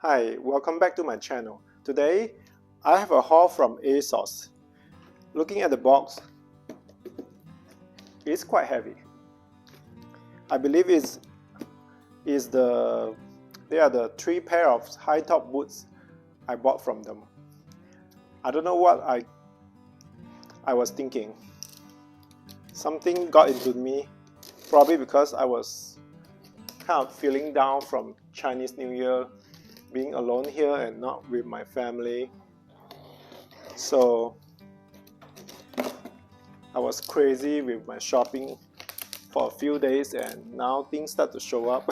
Hi, welcome back to my channel. Today, I have a haul from ASOS. Looking at the box, it's quite heavy. I believe they are the 3 pair of high top boots I bought from them. I don't know what I was thinking. Something got into me, probably because I was kind of feeling down from Chinese New Year, being alone here and not with my family. So I was crazy with my shopping for a few days, and now things start to show up.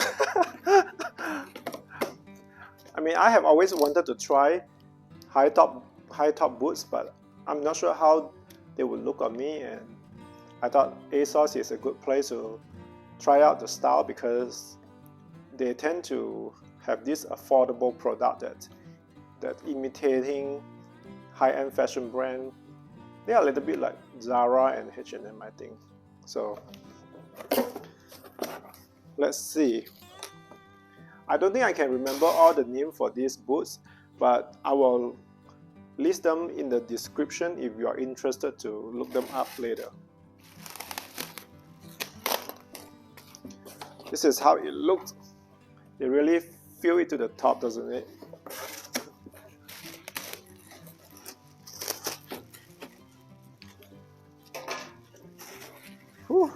I mean, I have always wanted to try high top boots, but I'm not sure how they would look on me, and I thought ASOS is a good place to try out the style because they tend to have this affordable product that imitating high-end fashion brand. They are a little bit like Zara and H&M, I think. So let's see. I don't think I can remember all the names for these boots, but I will list them in the description if you are interested to look them up later. This is how it looks. It really feel it to the top, doesn't it? Whew.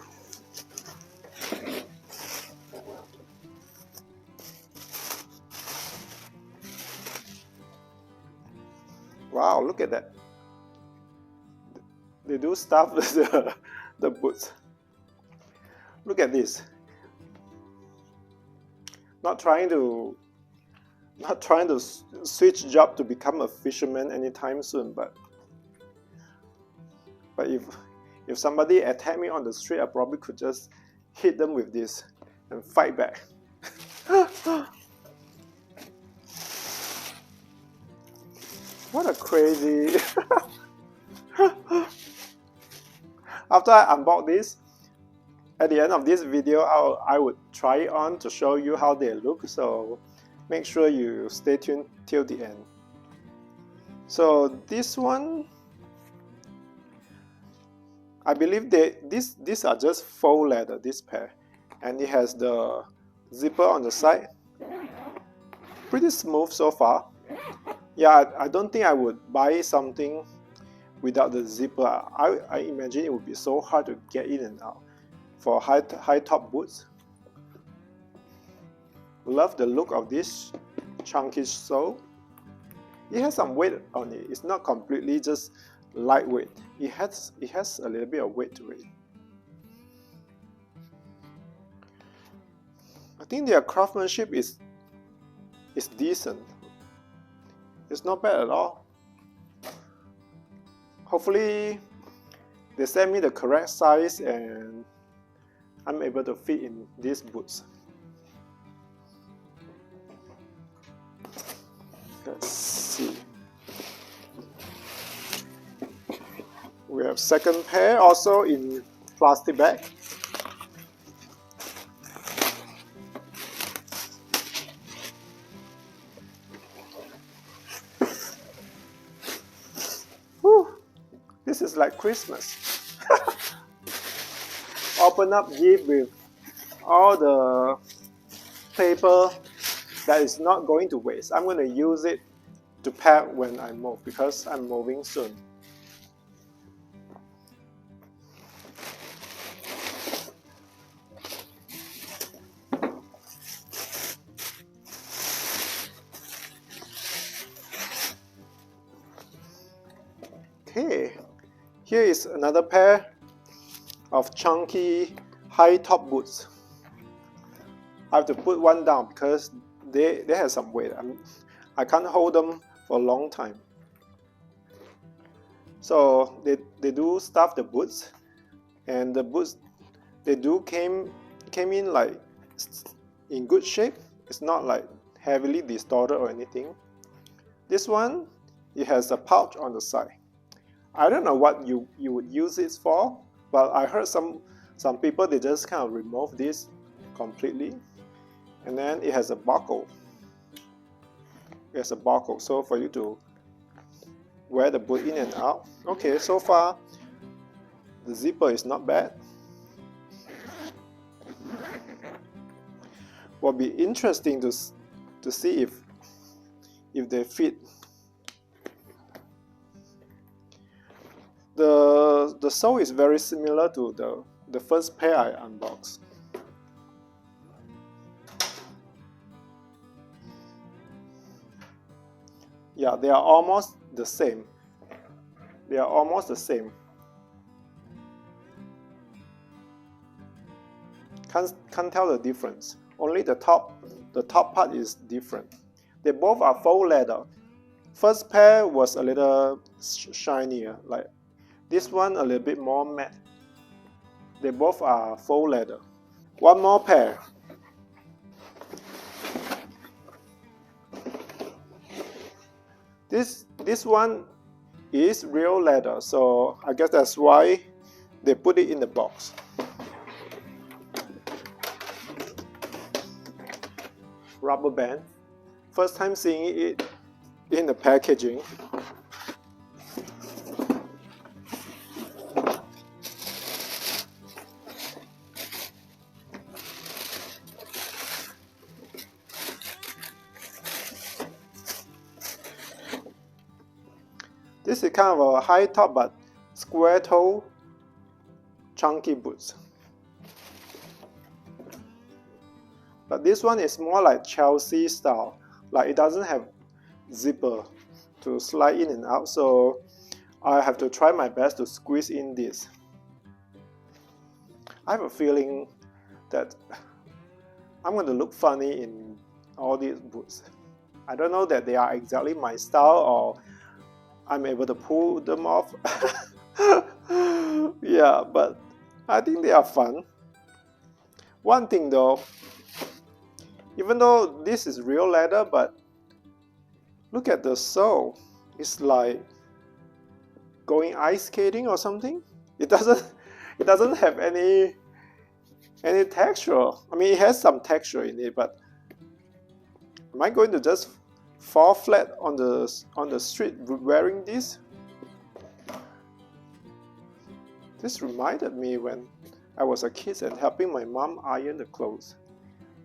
Wow, look at that. They do stuff the boots. Look at this. Not trying to switch job to become a fisherman anytime soon, but if somebody attacked me on the street, I probably could just hit them with this and fight back. What a crazy. After I unbox this, at the end of this video, I would try it on to show you how they look, so make sure you stay tuned till the end. So this one, I believe these are just faux leather, this pair, and it has the zipper on the side. Pretty smooth so far. Yeah, I don't think I would buy something without the zipper. I imagine it would be so hard to get in and out for high top boots. Love the look of this chunky sole. It has some weight on it. It's not completely just lightweight. It has a little bit of weight to it. I think their craftsmanship is decent. It's not bad at all. Hopefully they send me the correct size and I'm able to fit in these boots. Let's see. We have second pair also in plastic bag. Whew. This is like Christmas. Open up gift with all the paper that is not going to waste. I'm going to use it to pack when I move because I'm moving soon. Okay, here is another pair of chunky high top boots. I have to put one down because they have some weight. I can't hold them for a long time. So they do stuff the boots, and the boots they do came in like in good shape. It's not like heavily distorted or anything. This one, it has a pouch on the side. I don't know what you would use it for, but I heard some people, they just kind of remove this completely, and then it has a buckle. as a barcode, so for you to wear the boot in and out. Okay, so far the zipper is not bad. Will be interesting to see if they fit. The sole is very similar to the first pair I unboxed. Yeah, they are almost the same. They are almost the same. Can't tell the difference. Only the top part is different. They both are faux leather. First pair was a little shinier, like this one a little bit more matte. They both are faux leather. One more pair. This one is real leather, so I guess that's why they put it in the box. Rubber band. First time seeing it in the packaging. This is kind of a high top but square toe chunky boots. But this one is more like Chelsea style, like it doesn't have zipper to slide in and out, so I have to try my best to squeeze in this. I have a feeling that I'm going to look funny in all these boots. I don't know that they are exactly my style or I'm able to pull them off. Yeah, but I think they are fun. One thing though, even though this is real leather, but look at the sole. It's like going ice skating or something. It doesn't have any texture. I mean, it has some texture in it, but am I going to just fall flat on the street wearing this? This reminded me when I was a kid and helping my mom iron the clothes.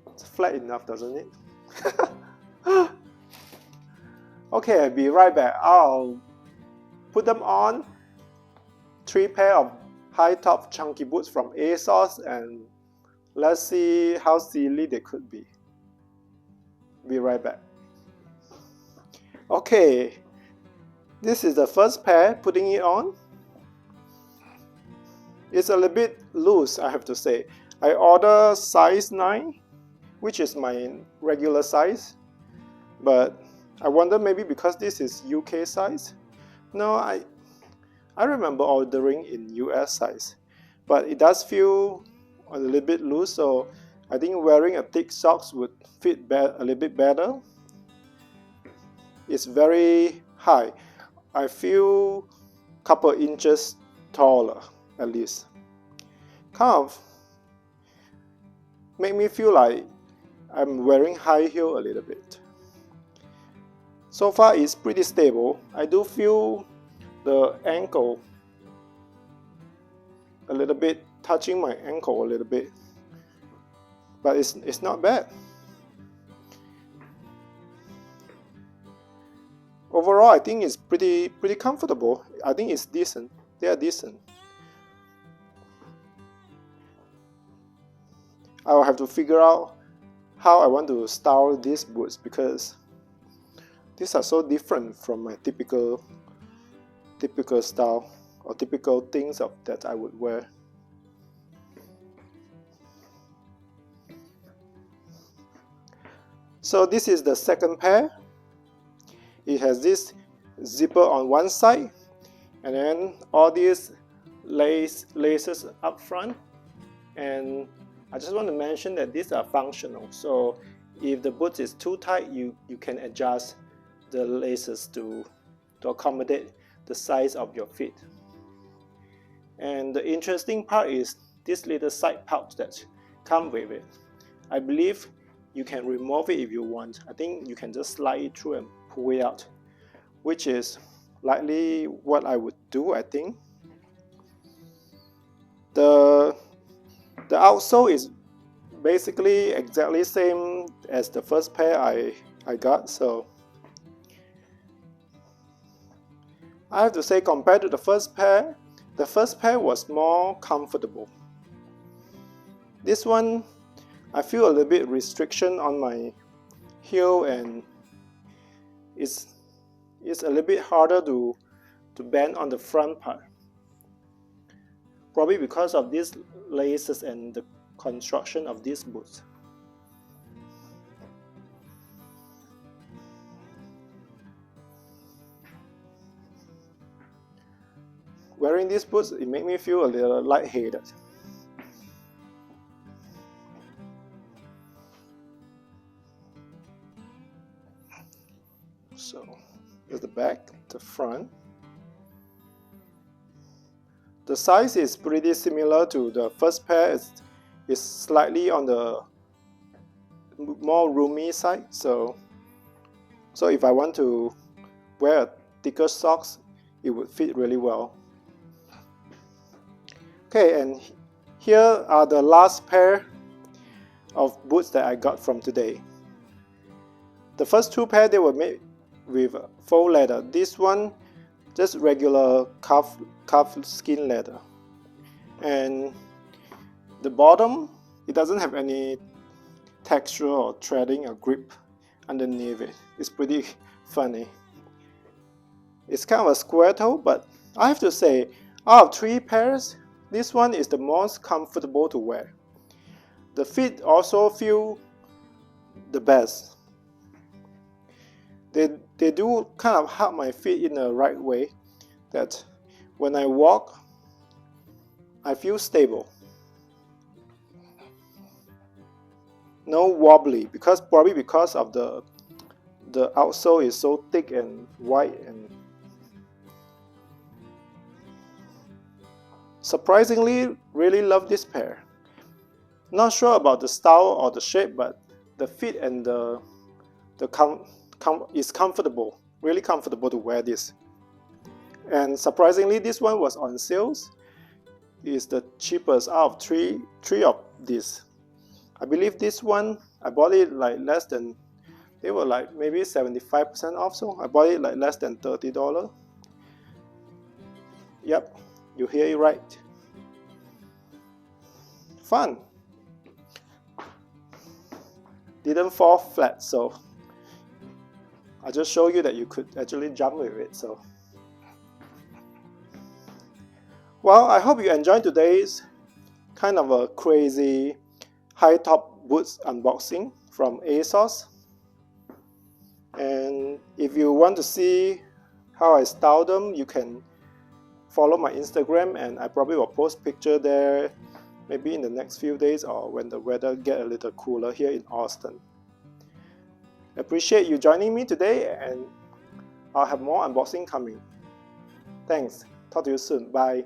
It's flat enough, doesn't it? Okay, I'll be right back. I'll put them on. 3 pair of high top chunky boots from ASOS, and let's see how silly they could be. Be right back. Okay, this is the first pair, putting it on. It's a little bit loose, I have to say. I ordered size 9, which is my regular size, but I wonder maybe because this is UK size. No, I remember ordering in US size, but it does feel a little bit loose, so I think wearing a thick socks would fit a little bit better. It's very high. I feel a couple inches taller at least. Kind of make me feel like I'm wearing high heel a little bit. So far it's pretty stable. I do feel the ankle a little bit, touching my ankle a little bit, but it's not bad. Overall, I think it's pretty comfortable. I think it's decent. They are decent. I will have to figure out how I want to style these boots because these are so different from my typical style or typical things that I would wear. So this is the second pair. It has this zipper on one side and then all these laces up front, and I just want to mention that these are functional, so if the boot is too tight, you can adjust the laces to accommodate the size of your feet. And the interesting part is this little side pouch that comes with it. I believe you can remove it if you want. I think you can just slide it through and pull it out, which is likely what I would do, I think. The outsole is basically exactly same as the first pair I got, so I have to say, compared to the first pair was more comfortable. This one, I feel a little bit restriction on my heel, and it's a little bit harder to bend on the front part. Probably because of these laces and the construction of these boots. Wearing these boots, it made me feel a little lightheaded. So, there's the back, the front. The size is pretty similar to the first pair. It's slightly on the more roomy side. So if I want to wear a thicker socks, it would fit really well. Okay, and here are the last pair of boots that I got from today. The first two pairs, they were made with faux leather. This one, just regular calf skin leather. And the bottom, it doesn't have any texture or threading or grip underneath it. It's pretty funny. It's kind of a square toe, but I have to say, out of three pairs, this one is the most comfortable to wear. The fit also feel the best. They do kind of help my feet in the right way, that when I walk, I feel stable. No wobbly, probably because of the outsole is so thick and wide, and surprisingly really love this pair. Not sure about the style or the shape, but the fit and is comfortable, really comfortable to wear this. And surprisingly, this one was on sales. It's the cheapest out of three of these. I believe this one, I bought it like less than, they were like maybe 75% off, so I bought it like less than $30. Yep, you hear it right. Fun. Didn't fall flat, so I just show you that you could actually jump with it. So, well, I hope you enjoyed today's kind of a crazy high top boots unboxing from ASOS. And if you want to see how I style them, you can follow my Instagram, and I probably will post picture there maybe in the next few days or when the weather get a little cooler here in Austin. Appreciate you joining me today, and I'll have more unboxing coming. Thanks. Talk to you soon. Bye.